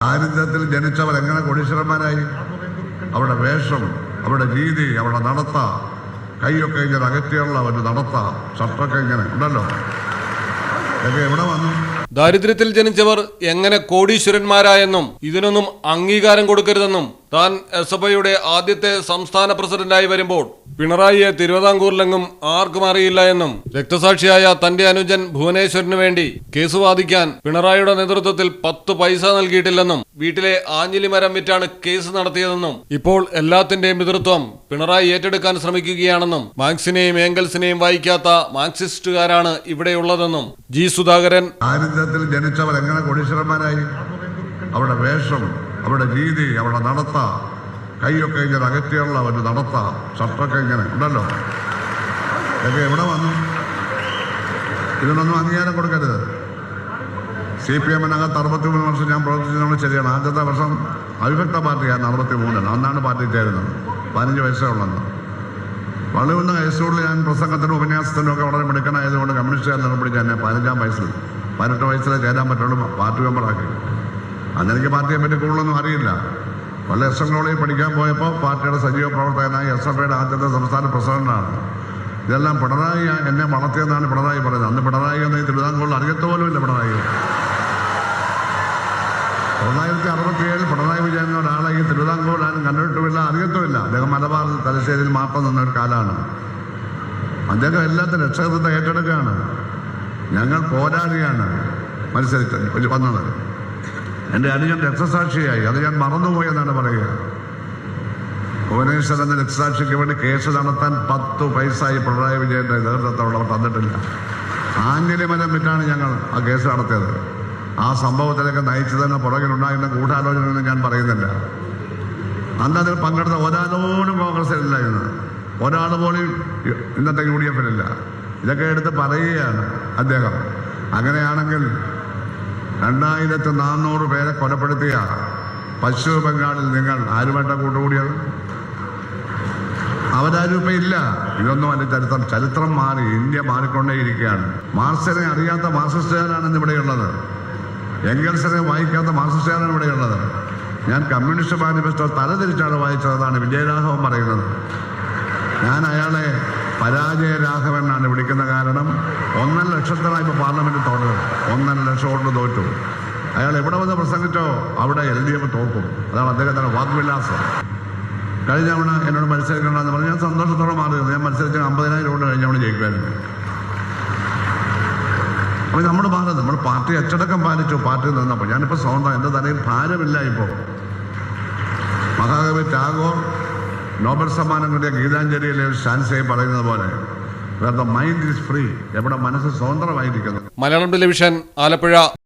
ദാരിദ്ര്യത്തിൽ ജനിച്ചവർ എങ്ങനെ കോടീശ്വരന്മാരായി? അവരുടെ വേഷം, അവരുടെ രീതി, അവരുടെ നടത്ത, കൈയൊക്കെ ഇങ്ങനെ അകറ്റിയുള്ള ഒരു നടത്ത, ഷർട്ടൊക്കെ ഇങ്ങനെ ഉണ്ടല്ലോ, ഇതൊക്കെ എവിടെ വന്നു? ദാരിദ്ര്യത്തിൽ ജനിച്ചവർ എങ്ങനെ കോടീശ്വരന്മാരായെന്നും ഇതിനൊന്നും അംഗീകാരം കൊടുക്കരുതെന്നും താൻ എസ്.എഫ്.ഐയുടെ ആദ്യത്തെ സംസ്ഥാന പ്രസിഡന്റായി വരുമ്പോൾ പിണറായിയെ തിരുവിതാംകൂറിലെങ്ങും ആർക്കും അറിയില്ല എന്നും രക്തസാക്ഷിയായ തന്റെ അനുജൻ ഭുവനേശ്വരന് വേണ്ടി കേസ് വാദിക്കാൻ പിണറായിയുടെ നേതൃത്വത്തിൽ 10 പൈസ നൽകിയിട്ടില്ലെന്നും വീട്ടിലെ ആഞ്ഞിലിമരം വിറ്റാണ് കേസ് നടത്തിയതെന്നും ഇപ്പോൾ എല്ലാത്തിന്റെയും പിതൃത്വം പിണറായി ഏറ്റെടുക്കാൻ ശ്രമിക്കുകയാണെന്നും മാർക്സിനെയും ഏംഗൽസിനെയും വായിക്കാത്ത മാർക്സിസ്റ്റുകാരാണ് ഇവിടെയുള്ളതെന്നും ജി സുധാകരൻ. ദാരിദ്ര്യത്തിൽ ജനിച്ചവർ എങ്ങനെ കോടീശ്വരന്മാരായി? അവരുടെ വേഷം, അവരുടെ രീതി, അവരുടെ നടത്ത, കൈയൊക്കെ ഇങ്ങനെ അകറ്റിയുള്ള ഒരു നടത്ത, ഷർട്ടൊക്കെ ഇങ്ങനെ ഉണ്ടല്ലോ, ഇതൊക്കെ എവിടെ വന്നു? ഇതിനൊന്നും അംഗീകാരം കൊടുക്കരുത്. CPM-നകത്ത് 63 വർഷം ഞാൻ പ്രവർത്തിച്ചത് ശരിയാണ്. ആദ്യത്തെ വർഷം അവിഭക്ത പാർട്ടിയാണ് 63-ൽ. അന്നാണ് പാർട്ടി ചേരുന്നത്. 15 വയസ്സേ ഉള്ളെന്ന്. വളയുന്ന ഹൈസ്കൂളിൽ ഞാൻ പ്രസംഗത്തിനും ഉപന്യാസത്തിനും ഒക്കെ വളരെ മിടുക്കനായതുകൊണ്ട് കമ്മ്യൂണിസ്റ്റുകാർ നിർമ്മിച്ച് തന്നെ 15-ാം വയസ്സിൽ 18 വയസ്സിലെ ചേരാൻ പറ്റുള്ളൂ പാർട്ടി മെമ്പറാക്കി. അന്നെനിക്ക് പാർട്ടിയെ പറ്റി കൂടുതലൊന്നും അറിയില്ല. വളരെ എസ് എൻ കോളേജിൽ പഠിക്കാൻ പോയപ്പോൾ പാർട്ടിയുടെ സജീവ പ്രവർത്തകനായി എസ്.എഫ്.ഐയുടെ ആദ്യത്തെ സംസ്ഥാന പ്രസിഡന്റാണ്. ഇതെല്ലാം പിണറായി എന്നെ വളർത്തിയെന്നാണ് പിണറായി പറയുന്നത്. അന്ന് പിണറായി എന്ന ഈ തിരുവിതാംകൂറിൽ അറിയത്തോലും ഇല്ല. പിണറായി 1967 പിണറായി വിജയൻ എന്ന ഒരാളെ ഈ തിരുവിതാംകൂറിൽ ആരും കണ്ടിട്ടുമില്ല, അറിയത്തുമില്ല. അദ്ദേഹം മലബാർ തലശ്ശേരിയിൽ മാത്രം നിന്നൊരു കാലമാണ്. അദ്ദേഹം എല്ലാത്തിനും രക്ഷകർത്തത്തെ ഏറ്റെടുക്കുകയാണ്. ഞങ്ങൾ പോരാളിയാണ് മത്സരിച്ച് വന്നത്. എൻ്റെ അനുജൻ രക്തസാക്ഷിയായി, അത് ഞാൻ മറന്നുപോയി എന്നാണ് പറയുക. ഭുവനേശ്വരൻ എന്ന രക്തസാക്ഷിക്ക് വേണ്ടി കേസ് നടത്താൻ 10 പൈസ ഈ പിണറായി വിജയൻ്റെ നേതൃത്വത്തോളം തന്നിട്ടില്ല. ആഞ്ഞിലിമരം വിറ്റാണ് ഞങ്ങൾ ആ കേസ് നടത്തിയത്. ആ സംഭവത്തിലൊക്കെ നയിച്ചതിന് പുറകിലുണ്ടായിരുന്ന ഗൂഢാലോചനയൊന്നും ഞാൻ പറയുന്നില്ല. അന്ന് അതിൽ പങ്കെടുത്ത ഒരാളോടും കോൺഗ്രസിലില്ല. ഇന്ന് ഒരാൾ പോലും ഇന്നത്തെ UDF-ലില്ല. ഇതൊക്കെ എടുത്ത് പറയുകയാണ് അദ്ദേഹം. അങ്ങനെയാണെങ്കിൽ 2400 പേരെ കൊലപ്പെടുത്തിയ പശ്ചിമ ബംഗാളിൽ നിങ്ങൾ ആരുമായിട്ടാണ് കൂട്ടുകൂടിയത്? അവരാരും ഇപ്പം ഇല്ല. ഇതൊന്നും അല്ല ചരിത്രം. ചരിത്രം മാറി, ഇന്ത്യ മാറിക്കൊണ്ടേയിരിക്കുകയാണ്. മാർക്സിനെ അറിയാത്ത മാർക്സിസ്റ്റുകാരാണ് ഇവിടെയുള്ളത്. എംഗൽസിനെ വായിക്കാത്ത മാർക്സിസ്റ്റുകാരാണ് ഇവിടെയുള്ളത്. ഞാൻ കമ്മ്യൂണിസ്റ്റ് മാനിഫെസ്റ്റോ തലതിരിച്ചാണ് വായിച്ചതാണ് വിജയരാഘവൻ പറയുന്നത്. ഞാൻ അയാളെ പരാജയ രാഘവൻ എന്നാണ് വിളിക്കുന്ന. കാരണം 1.5 ലക്ഷത്തിനാണ് ഇപ്പോൾ പാർലമെന്റിൽ തോറ്റത്. 1.5 ലക്ഷം കൊണ്ട് തോറ്റു. അയാൾ എവിടെ വന്ന് പ്രസംഗിച്ചോ അവിടെ LDF തോക്കും. അതാണ് അദ്ദേഹത്തിൻ്റെ വാഗ്വിലാസം. കഴിഞ്ഞ തവണ എന്നോട് മത്സരിക്കണമെന്ന് പറഞ്ഞ് ഞാൻ സന്തോഷത്തോടെ മാറിയത്. ഞാൻ മത്സരിച്ച 50,000 കൊണ്ട് കഴിഞ്ഞവണ് ജയിക്കുമായിരുന്നു. അപ്പോൾ നമ്മൾ മാറുന്നത്, നമ്മൾ പാർട്ടി അച്ചടക്കം പാലിച്ചു. പാർട്ടി നിന്നപ്പോൾ ഞാനിപ്പോൾ സ്വന്തം, എൻ്റെ തലയിൽ ഭാരമില്ല. ഇപ്പോൾ മഹാകവി ടാഗോർ നോബൽ സമ്മാനം കിട്ടിയ ഗീതാഞ്ജലിയിലെ ഷാൻസയെ പറയുന്നത് പോലെ ദ മൈൻഡ് ഈസ് ഫ്രീ, എവിടെ മനസ്സ് സ്വതന്ത്രമായിരിക്കുന്നു. മലയാളം ടെലിവിഷൻ, ആലപ്പുഴ.